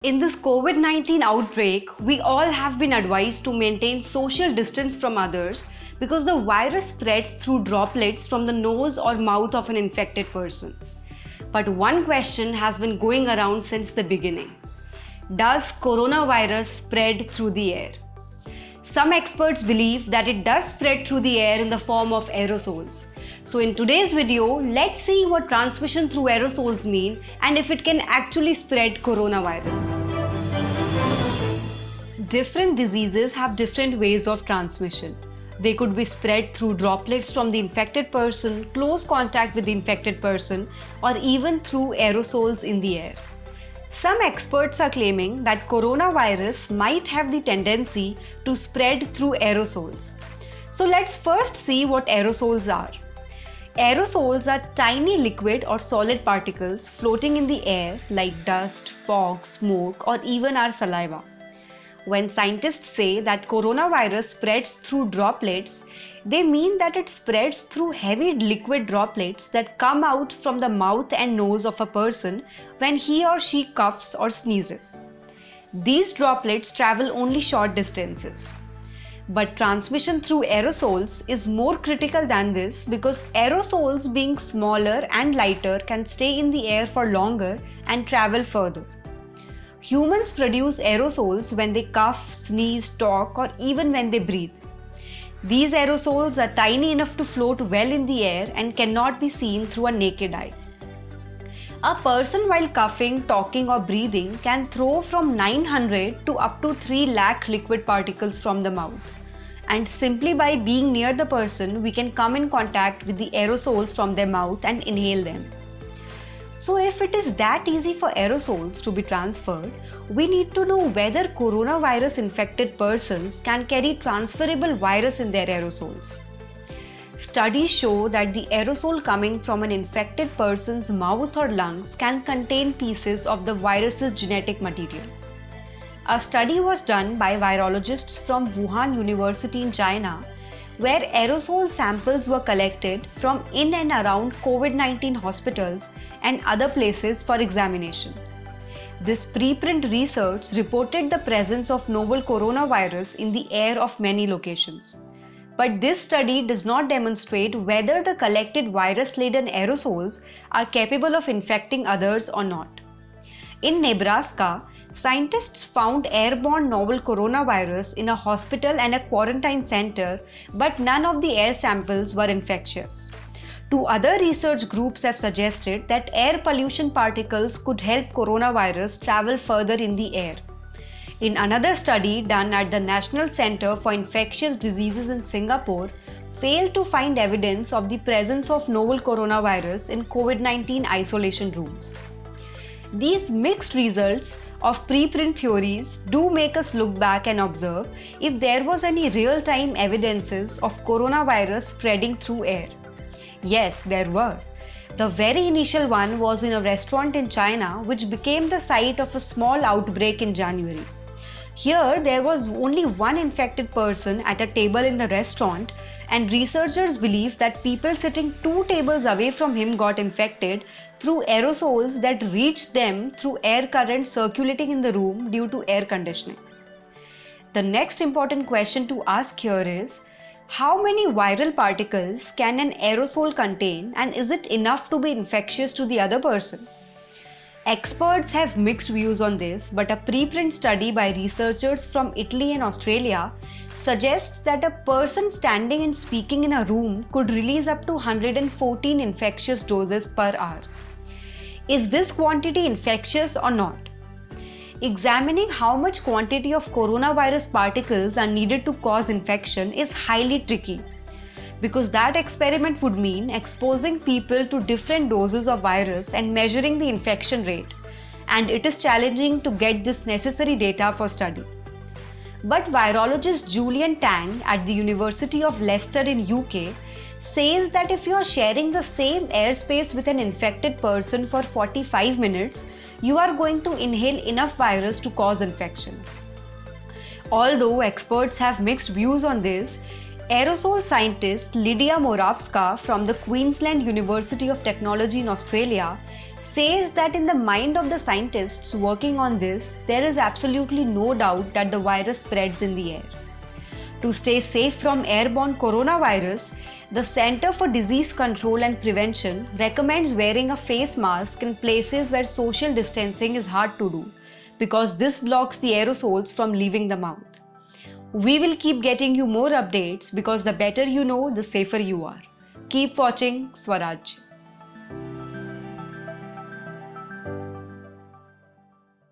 In this COVID-19 outbreak, we all have been advised to maintain social distance from others because the virus spreads through droplets from the nose or mouth of an infected person. But one question has been going around since the beginning. Does coronavirus spread through the air? Some experts believe that it does spread through the air in the form of aerosols. So in today's video, let's see what transmission through aerosols mean and if it can actually spread coronavirus. Different diseases have different ways of transmission. They could be spread through droplets from the infected person, close contact with the infected person, or even through aerosols in the air. Some experts are claiming that coronavirus might have the tendency to spread through aerosols. So let's first see what aerosols are. Aerosols are tiny liquid or solid particles floating in the air like dust, fog, smoke, or even our saliva. When scientists say that coronavirus spreads through droplets, they mean that it spreads through heavy liquid droplets that come out from the mouth and nose of a person when he or she coughs or sneezes. These droplets travel only short distances. But transmission through aerosols is more critical than this because aerosols, being smaller and lighter, can stay in the air for longer and travel further. Humans produce aerosols when they cough, sneeze, talk, or even when they breathe. These aerosols are tiny enough to float well in the air and cannot be seen through a naked eye. A person while coughing, talking, or breathing can throw from 900 to up to 3 lakh liquid particles from the mouth. And simply by being near the person, we can come in contact with the aerosols from their mouth and inhale them. So if it is that easy for aerosols to be transferred, we need to know whether coronavirus infected persons can carry transferable virus in their aerosols. Studies show that the aerosol coming from an infected person's mouth or lungs can contain pieces of the virus's genetic material. A study was done by virologists from Wuhan University in China, where aerosol samples were collected from in and around COVID-19 hospitals and other places for examination. This preprint research reported the presence of novel coronavirus in the air of many locations. But this study does not demonstrate whether the collected virus-laden aerosols are capable of infecting others or not. In Nebraska, scientists found airborne novel coronavirus in a hospital and a quarantine center, but none of the air samples were infectious. Two other research groups have suggested that air pollution particles could help coronavirus travel further in the air. In another study done at the National Center for Infectious Diseases in Singapore, failed to find evidence of the presence of novel coronavirus in COVID-19 isolation rooms. These mixed results of preprint theories do make us look back and observe if there was any real-time evidences of coronavirus spreading through air. Yes, there were. The very initial one was in a restaurant in China, which became the site of a small outbreak in January. Here, there was only one infected person at a table in the restaurant, and researchers believe that people sitting 2 tables away from him got infected through aerosols that reached them through air current circulating in the room due to air conditioning. The next important question to ask here is, how many viral particles can an aerosol contain, and is it enough to be infectious to the other person? Experts have mixed views on this, but a preprint study by researchers from Italy and Australia suggests that a person standing and speaking in a room could release up to 114 infectious doses per hour. Is this quantity infectious or not? Examining how much quantity of coronavirus particles are needed to cause infection is highly tricky, because that experiment would mean exposing people to different doses of virus and measuring the infection rate, and it is challenging to get this necessary data for study. But virologist Julian Tang at the University of Leicester in UK says that if you are sharing the same airspace with an infected person for 45 minutes, you are going to inhale enough virus to cause infection. Although experts have mixed views on this, aerosol scientist Lydia Moravska from the Queensland University of Technology in Australia says that in the mind of the scientists working on this, there is absolutely no doubt that the virus spreads in the air. To stay safe from airborne coronavirus, the Center for Disease Control and Prevention recommends wearing a face mask in places where social distancing is hard to do, because this blocks the aerosols from leaving the mouth. We will keep getting you more updates because the better you know, the safer you are. Keep watching Swaraj.